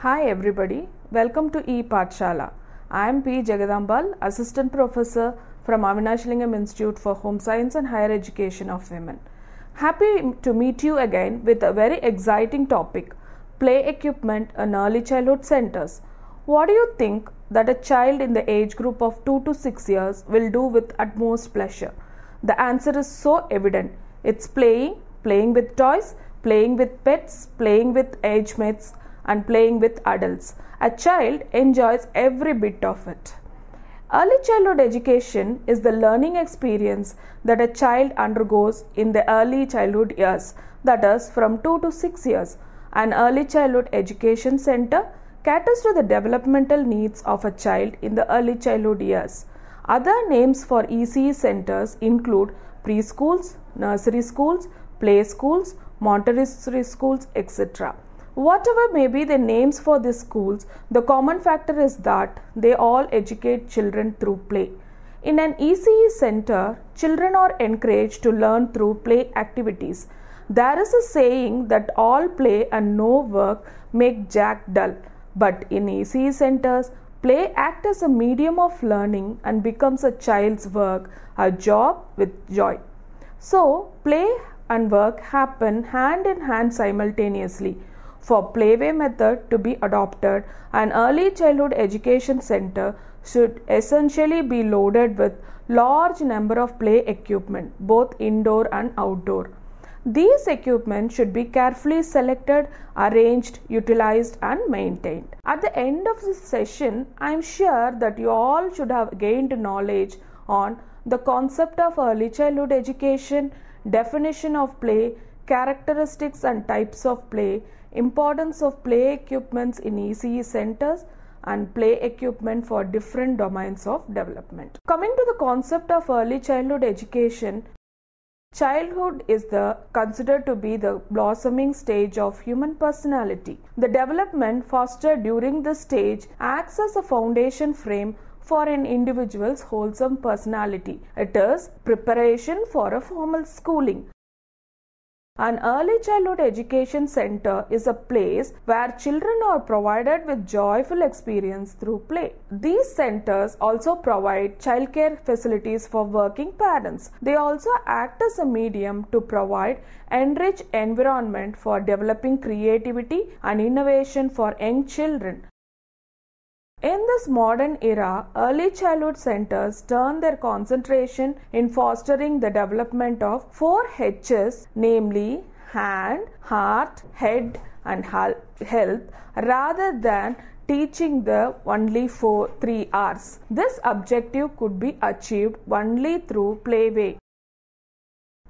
Hi everybody, welcome to ePathshala. I am P. Jagadambal, Assistant Professor from Avinashalingam Institute for Home Science and Higher Education of Women. Happy to meet you again with a very exciting topic, play equipment in early childhood centers. What do you think that a child in the age group of 2 to 6 years will do with utmost pleasure? The answer is so evident. It's playing with toys, playing with pets, playing with age mates, and playing with adults. A child enjoys every bit of it. Early childhood education is the learning experience that a child undergoes in the early childhood years, that is, from 2 to 6 years. An early childhood education center caters to the developmental needs of a child in the early childhood years. Other names for ECE centers include preschools, nursery schools, play schools, Montessori schools, etc. Whatever may be the names for these schools, the common factor is that they all educate children through play. In an ECE center, children are encouraged to learn through play activities. There is a saying that all play and no work make Jack dull. But in ECE centers, play acts as a medium of learning and becomes a child's work, a job with joy. So, play and work happen hand in hand simultaneously. For playway method to be adopted, an early childhood education center should essentially be loaded with large number of play equipment, both indoor and outdoor. These equipment should be carefully selected, arranged, utilized and maintained. At the end of this session, I am sure that you all should have gained knowledge on the concept of early childhood education, definition of play, characteristics and types of play, importance of play equipments in ECE centers, and play equipment for different domains of development. Coming to the concept of early childhood education, childhood is considered to be the blossoming stage of human personality. The development fostered during this stage acts as a foundation frame for an individual's wholesome personality. It is preparation for a formal schooling. An early childhood education center is a place where children are provided with joyful experience through play. These centers also provide childcare facilities for working parents. They also act as a medium to provide enriched environment for developing creativity and innovation for young children. In this modern era, early childhood centers turn their concentration in fostering the development of 4 H's, namely hand, heart, head and health, rather than teaching the only 3 R's. This objective could be achieved only through playway.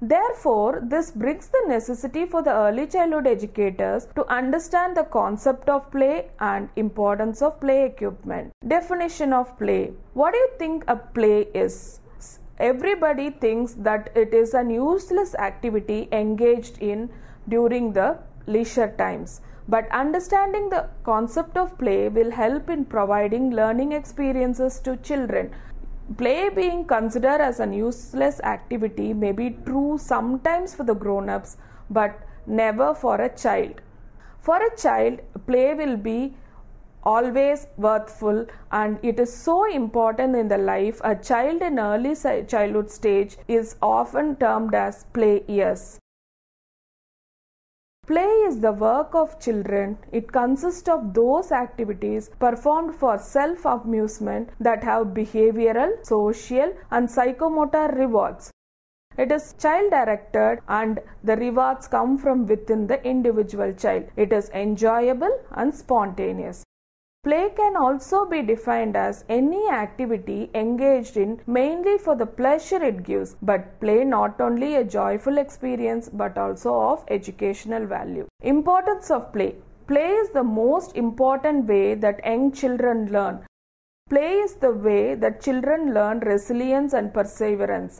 Therefore, this brings the necessity for the early childhood educators to understand the concept of play and importance of play equipment. Definition of play. What do you think a play is? Everybody thinks that it is an useless activity engaged in during the leisure times. But understanding the concept of play will help in providing learning experiences to children. Play being considered as an useless activity may be true sometimes for the grown-ups, but never for a child. For a child, play will be always worthful, and it is so important in the life. A child in early childhood stage is often termed as play years. Play is the work of children. It consists of those activities performed for self-amusement that have behavioral, social and psychomotor rewards. It is child-directed and the rewards come from within the individual child. It is enjoyable and spontaneous. Play can also be defined as any activity engaged in mainly for the pleasure it gives, but play not only a joyful experience but also of educational value. Importance of play. Play is the most important way that young children learn. Play is the way that children learn resilience and perseverance.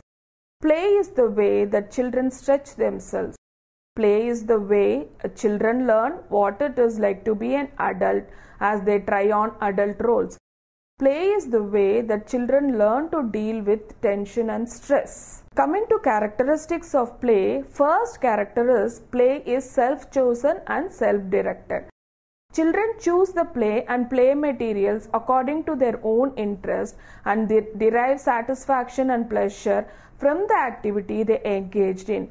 Play is the way that children stretch themselves. Play is the way children learn what it is like to be an adult as they try on adult roles. Play is the way that children learn to deal with tension and stress. Coming to characteristics of play, first character is play is self-chosen and self-directed. Children choose the play and play materials according to their own interest and they derive satisfaction and pleasure from the activity they engaged in.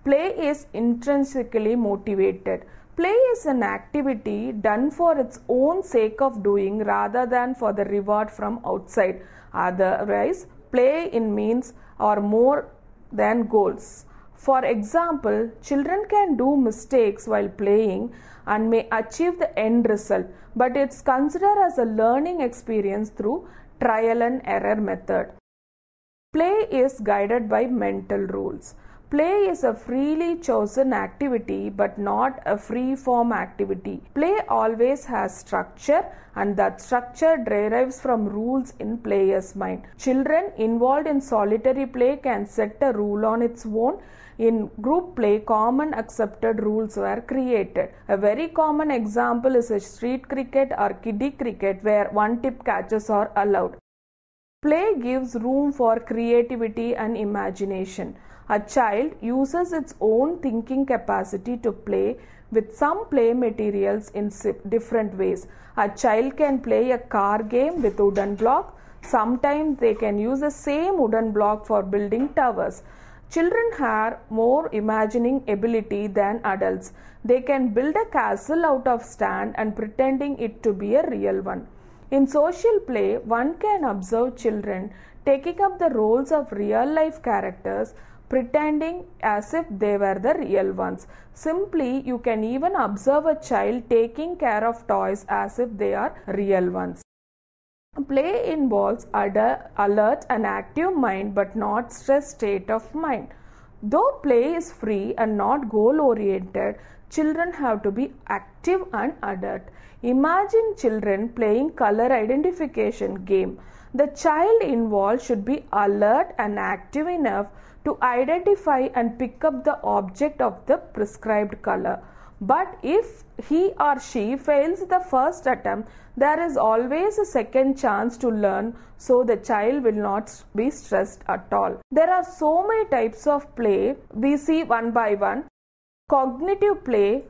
Play is intrinsically motivated. Play is an activity done for its own sake of doing rather than for the reward from outside. Otherwise, play in means are more than goals. For example, children can do mistakes while playing and may achieve the end result, but it's considered as a learning experience through trial and error method. Play is guided by mental rules. Play is a freely chosen activity but not a free form activity. Play always has structure and that structure derives from rules in player's mind. Children involved in solitary play can set a rule on its own. In group play, common accepted rules were created. A very common example is a street cricket or kiddie cricket where one-tip catches are allowed. Play gives room for creativity and imagination. A child uses its own thinking capacity to play with some play materials in different ways. A child can play a car game with wooden block. Sometimes they can use the same wooden block for building towers. Children have more imagining ability than adults. They can build a castle out of sand and pretending it to be a real one. In social play, one can observe children taking up the roles of real life characters, pretending as if they were the real ones. Simply, you can even observe a child taking care of toys as if they are real ones. Play involves alert and active mind but not stressed state of mind. Though play is free and not goal oriented, children have to be active and alert. Imagine children playing color identification game. The child involved should be alert and active enough to identify and pick up the object of the prescribed color. But if he or she fails the first attempt, there is always a second chance to learn, so the child will not be stressed at all. There are so many types of play. We see one by one. Cognitive play,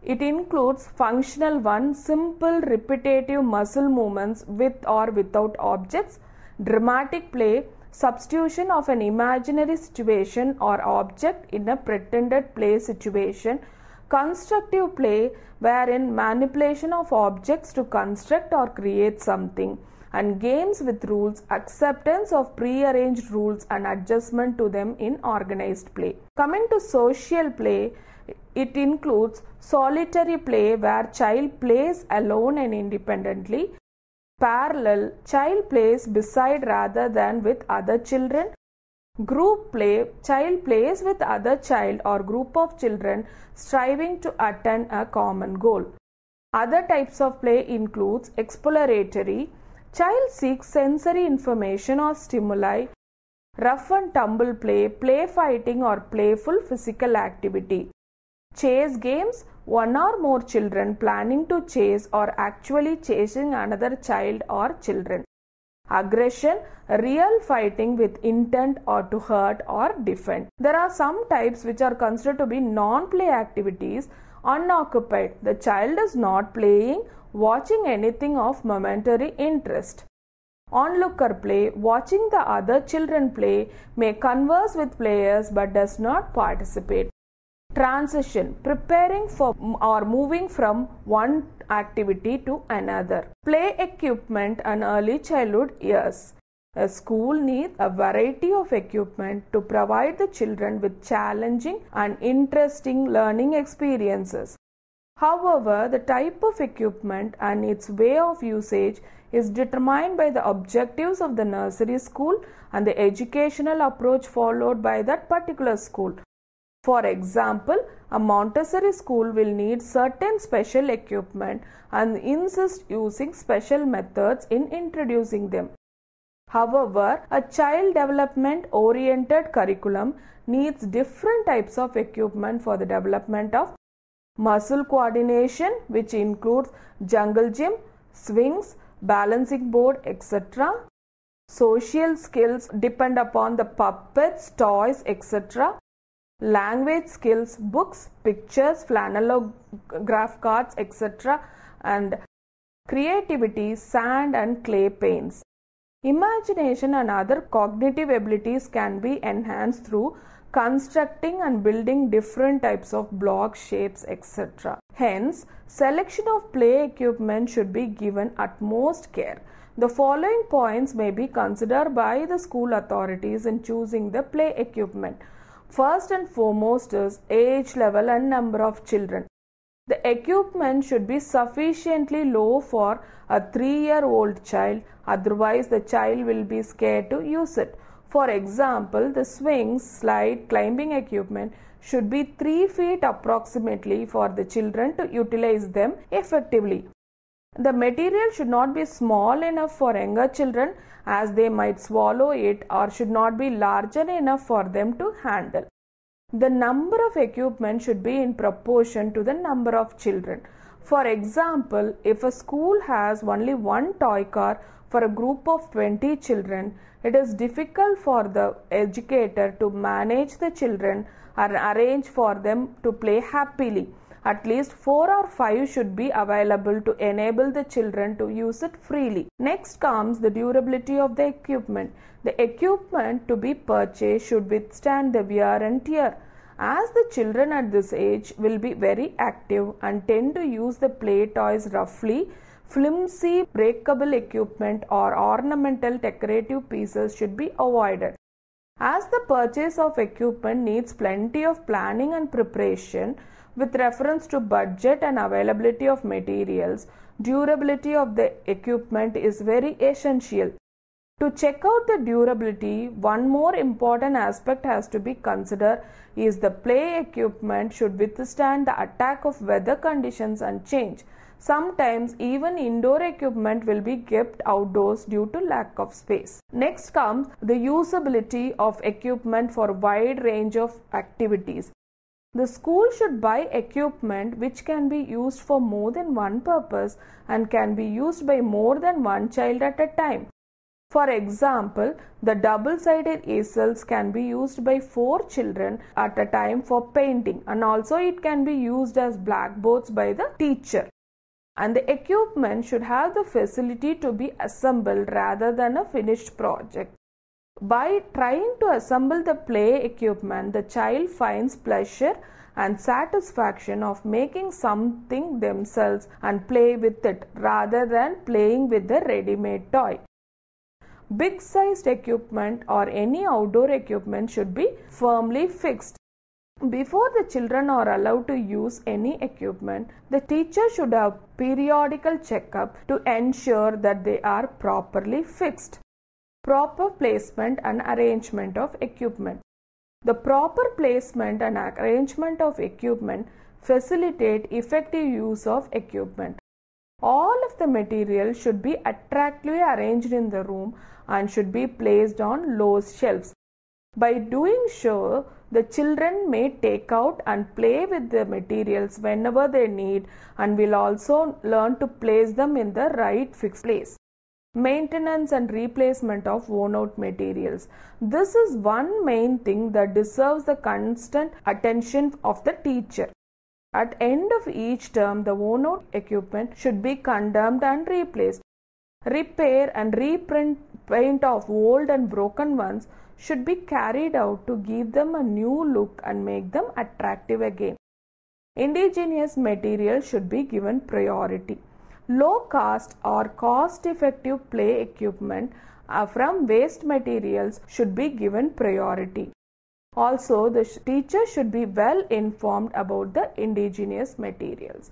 it includes functional one, simple repetitive muscle movements with or without objects. Dramatic play, substitution of an imaginary situation or object in a pretended play situation. Constructive play, wherein manipulation of objects to construct or create something, and games with rules, acceptance of pre-arranged rules and adjustment to them in organized play. Coming to social play, it includes solitary play where child plays alone and independently. Parallel, child plays beside rather than with other children. Group play, child plays with other child or group of children striving to attain a common goal. Other types of play includes exploratory, child seeks sensory information or stimuli. Rough and tumble play, play fighting or playful physical activity. Chase games, one or more children planning to chase or actually chasing another child or children. Aggression, real fighting with intent or to hurt or defend. There are some types which are considered to be non-play activities. Unoccupied, the child is not playing, watching anything of momentary interest. Onlooker play, watching the other children play, may converse with players but does not participate. Transition, preparing for or moving from one activity to another. Play equipment and early childhood years. A school needs a variety of equipment to provide the children with challenging and interesting learning experiences. However, the type of equipment and its way of usage is determined by the objectives of the nursery school and the educational approach followed by that particular school. For example, a Montessori school will need certain special equipment and insist using special methods in introducing them. However, a child development oriented curriculum needs different types of equipment for the development of muscle coordination, which includes jungle gym, swings, balancing board, etc. Social skills depend upon the puppets, toys, etc. language skills, books, pictures, flannelograph cards, etc., and creativity, sand and clay paints. Imagination and other cognitive abilities can be enhanced through constructing and building different types of block shapes, etc. Hence, selection of play equipment should be given utmost care. The following points may be considered by the school authorities in choosing the play equipment. First and foremost is age level and number of children. The equipment should be sufficiently low for a 3-year-old child, otherwise the child will be scared to use it. For example, the swings, slide, climbing equipment should be 3 feet approximately for the children to utilize them effectively. The material should not be small enough for younger children as they might swallow it, or should not be larger enough for them to handle. The number of equipment should be in proportion to the number of children. For example, if a school has only one toy car for a group of 20 children, it is difficult for the educator to manage the children and arrange for them to play happily. At least 4 or 5 should be available to enable the children to use it freely. Next comes the durability of the equipment. The equipment to be purchased should withstand the wear and tear. As the children at this age will be very active and tend to use the play toys roughly, flimsy, breakable equipment or ornamental decorative pieces should be avoided. As the purchase of equipment needs plenty of planning and preparation with reference to budget and availability of materials, durability of the equipment is very essential. To check out the durability, one more important aspect has to be considered is the play equipment should withstand the attack of weather conditions and change. Sometimes even indoor equipment will be kept outdoors due to lack of space. Next comes the usability of equipment for a wide range of activities. The school should buy equipment which can be used for more than one purpose and can be used by more than one child at a time. For example, the double-sided easels can be used by 4 children at a time for painting, and also it can be used as blackboards by the teacher. And the equipment should have the facility to be assembled rather than a finished project. By trying to assemble the play equipment, the child finds pleasure and satisfaction of making something themselves and play with it rather than playing with the ready-made toy. Big sized equipment or any outdoor equipment should be firmly fixed. Before the children are allowed to use any equipment, the teacher should have periodical checkup to ensure that they are properly fixed. Proper placement and arrangement of equipment. The proper placement and arrangement of equipment facilitate effective use of equipment. All of the material should be attractively arranged in the room and should be placed on low shelves. By doing so, the children may take out and play with the materials whenever they need and will also learn to place them in the right fixed place. Maintenance and replacement of worn out materials. This is one main thing that deserves the constant attention of the teacher. At end of each term, the worn out equipment should be condemned and replaced. Repair and repaint of old and broken ones should be carried out to give them a new look and make them attractive again. Indigenous material should be given priority. Low cost or cost effective play equipment from waste materials should be given priority. Also, the teacher should be well informed about the indigenous materials.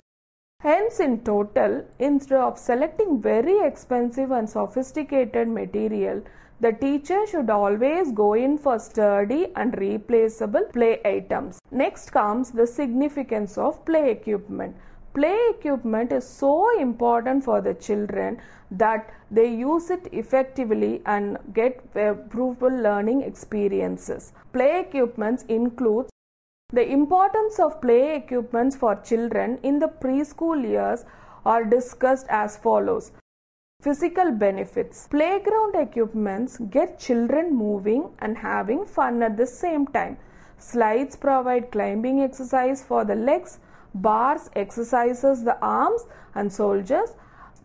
Hence, in total, instead of selecting very expensive and sophisticated material, the teacher should always go in for sturdy and replaceable play items. Next comes the significance of play equipment. Play equipment is so important for the children that they use it effectively and get fruitful learning experiences. Play equipments include the importance of play equipments for children in the preschool years are discussed as follows. Physical benefits. Playground equipments get children moving and having fun at the same time. Slides provide climbing exercise for the legs. Bars exercises the arms and shoulders.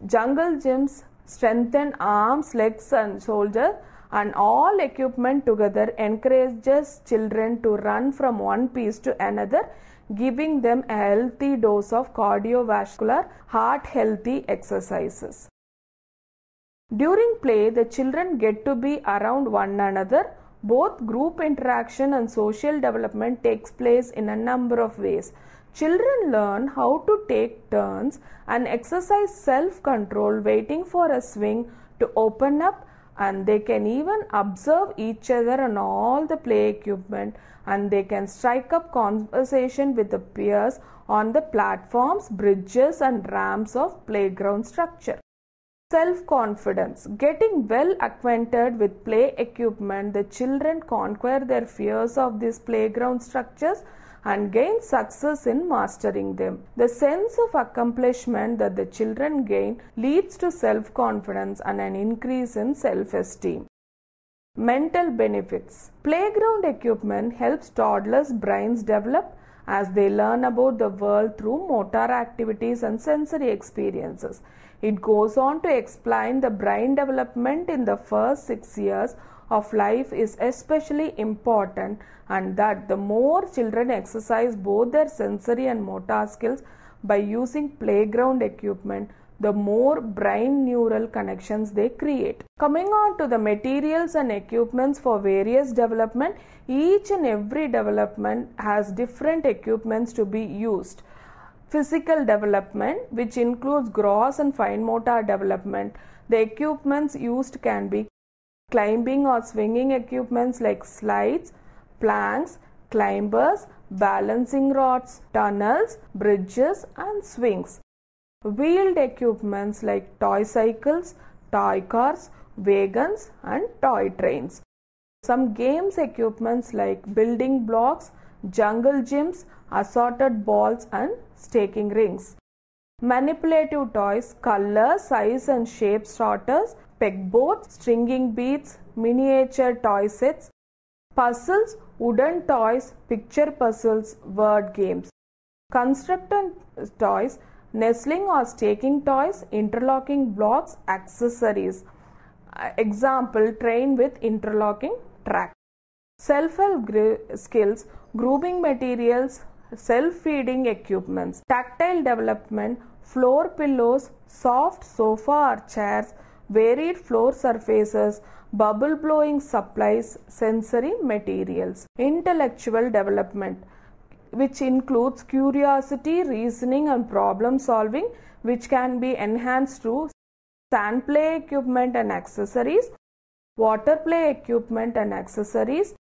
Jungle gyms strengthen arms, legs and shoulders, and all equipment together encourages children to run from one piece to another, giving them a healthy dose of cardiovascular, heart healthy exercises. During play, the children get to be around one another. Both group interaction and social development takes place in a number of ways. Children learn how to take turns and exercise self-control, waiting for a swing to open up, and they can even observe each other and all the play equipment, and they can strike up conversation with the peers on the platforms, bridges and ramps of playground structure. Self-confidence. Getting well acquainted with play equipment, the children conquer their fears of these playground structures and gain success in mastering them. The sense of accomplishment that the children gain leads to self-confidence and an increase in self-esteem. Mental benefits. Playground equipment helps toddlers' brains develop as they learn about the world through motor activities and sensory experiences. It goes on to explain the brain development in the first 6 years of life is especially important, and that the more children exercise both their sensory and motor skills by using playground equipment, the more brain neural connections they create. Coming on to the materials and equipments for various development, each and every development has different equipments to be used. Physical development, which includes gross and fine motor development. The equipments used can be climbing or swinging equipments like slides, planks, climbers, balancing rods, tunnels, bridges and swings. Wheeled equipments like toy cycles, toy cars, wagons and toy trains. Some games equipments like building blocks, jungle gyms, assorted balls and staking rings. Manipulative toys, color, size and shape sorters, pegboards, stringing beads, miniature toy sets, puzzles, wooden toys, picture puzzles, word games. Constructor toys, nestling or staking toys, interlocking blocks, accessories. Example, train with interlocking track. Self-help skills, grooming materials, self-feeding equipments, tactile development, floor pillows, soft sofa or chairs, varied floor surfaces, bubble blowing supplies, sensory materials. Intellectual development, which includes curiosity, reasoning and problem solving, which can be enhanced through sand play equipment and accessories, water play equipment and accessories,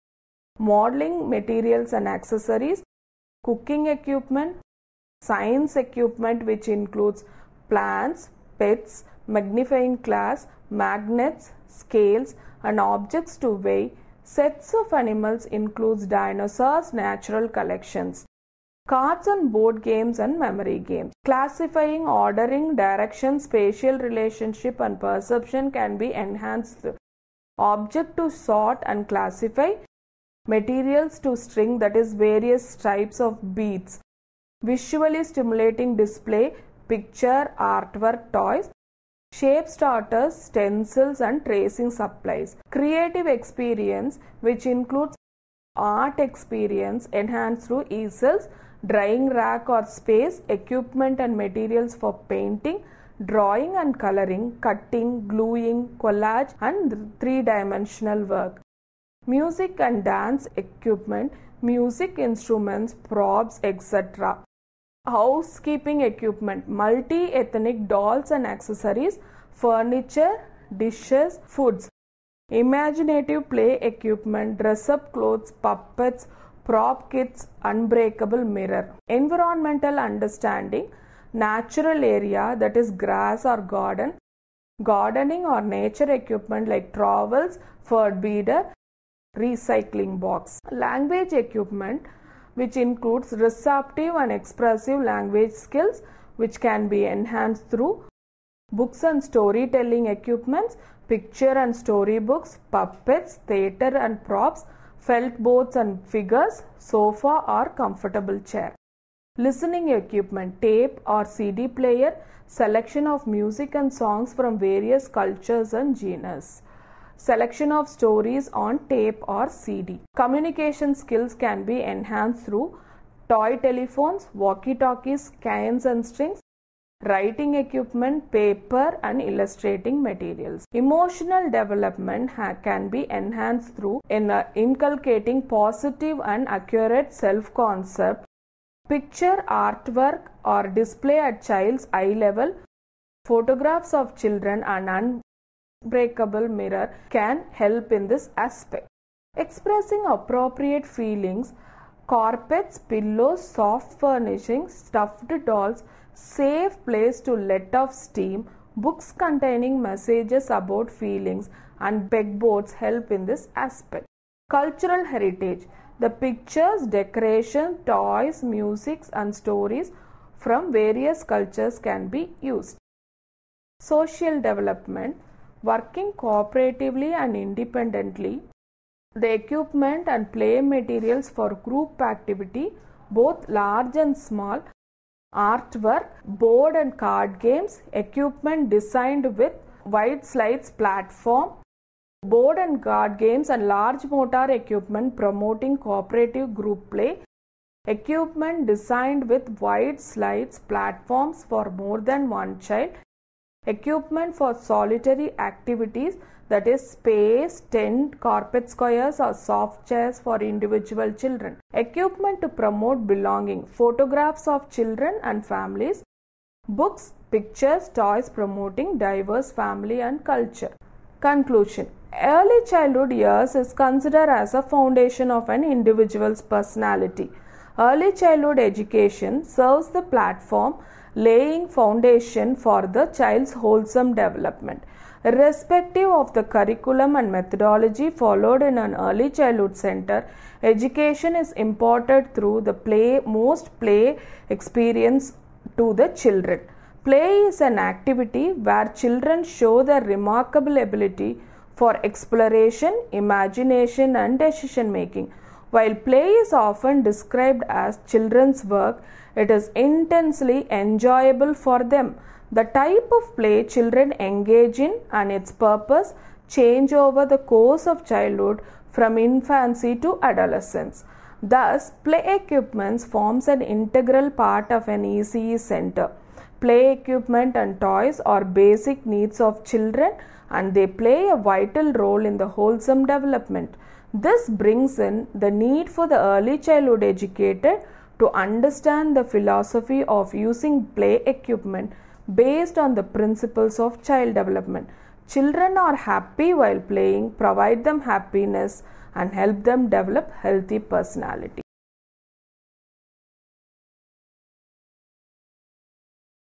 modeling materials and accessories, cooking equipment, science equipment which includes plants, pets, magnifying glass, magnets, scales and objects to weigh. Sets of animals includes dinosaurs, natural collections. Cards and board games and memory games. Classifying, ordering, direction, spatial relationship and perception can be enhanced. Object to sort and classify. Materials to string, that is various types of beads. Visually stimulating display, picture, artwork, toys. Shape starters, stencils and tracing supplies. Creative experience, which includes art experience enhanced through easels, drying rack or space, equipment and materials for painting, drawing and coloring, cutting, gluing, collage and three-dimensional work. Music and dance equipment, music instruments, props, etc. Housekeeping equipment, multi-ethnic dolls and accessories, furniture, dishes, foods. Imaginative play equipment, dress-up clothes, puppets, prop kits, unbreakable mirror. Environmental understanding, natural area, that is grass or garden, gardening or nature equipment like trowels, fur beater, recycling box. Language equipment, which includes receptive and expressive language skills, which can be enhanced through books and storytelling equipments, picture and storybooks, puppets, theatre and props, felt boards and figures, sofa or comfortable chair. Listening equipment, tape or CD player, selection of music and songs from various cultures and genres. Selection of stories on tape or CD. Communication skills can be enhanced through toy telephones, walkie-talkies, canes and strings, writing equipment, paper and illustrating materials. Emotional development can be enhanced through inculcating positive and accurate self-concept, picture, artwork or display at child's eye level. Photographs of children and unbreakable mirror can help in this aspect. Expressing appropriate feelings, carpets, pillows, soft furnishings, stuffed dolls, safe place to let off steam, books containing messages about feelings and pegboards help in this aspect. Cultural heritage. The pictures, decoration, toys, music and stories from various cultures can be used. Social development. Working cooperatively and independently. The equipment and play materials for group activity, both large and small. Artwork, board and card games, equipment designed with wide slides platform, board and card games and large motor equipment promoting cooperative group play, equipment designed with wide slides platforms for more than one child, equipment for solitary activities, that is space, tent, carpet squares or soft chairs for individual children. Equipment to promote belonging, photographs of children and families, books, pictures, toys promoting diverse family and culture. Conclusion. Early childhood years is considered as a foundation of an individual's personality. Early childhood education serves the platform laying foundation for the child's wholesome development. Irrespective of the curriculum and methodology followed in an early childhood center, education is imparted through the most play experience to the children. Play is an activity where children show their remarkable ability for exploration, imagination and decision making. While play is often described as children's work, it is intensely enjoyable for them. The type of play children engage in and its purpose change over the course of childhood from infancy to adolescence. Thus, play equipments forms an integral part of an ECE center. Play equipment and toys are basic needs of children and they play a vital role in the wholesome development. This brings in the need for the early childhood educator to understand the philosophy of using play equipment based on the principles of child development. Children are happy while playing, provide them happiness and help them develop healthy personality.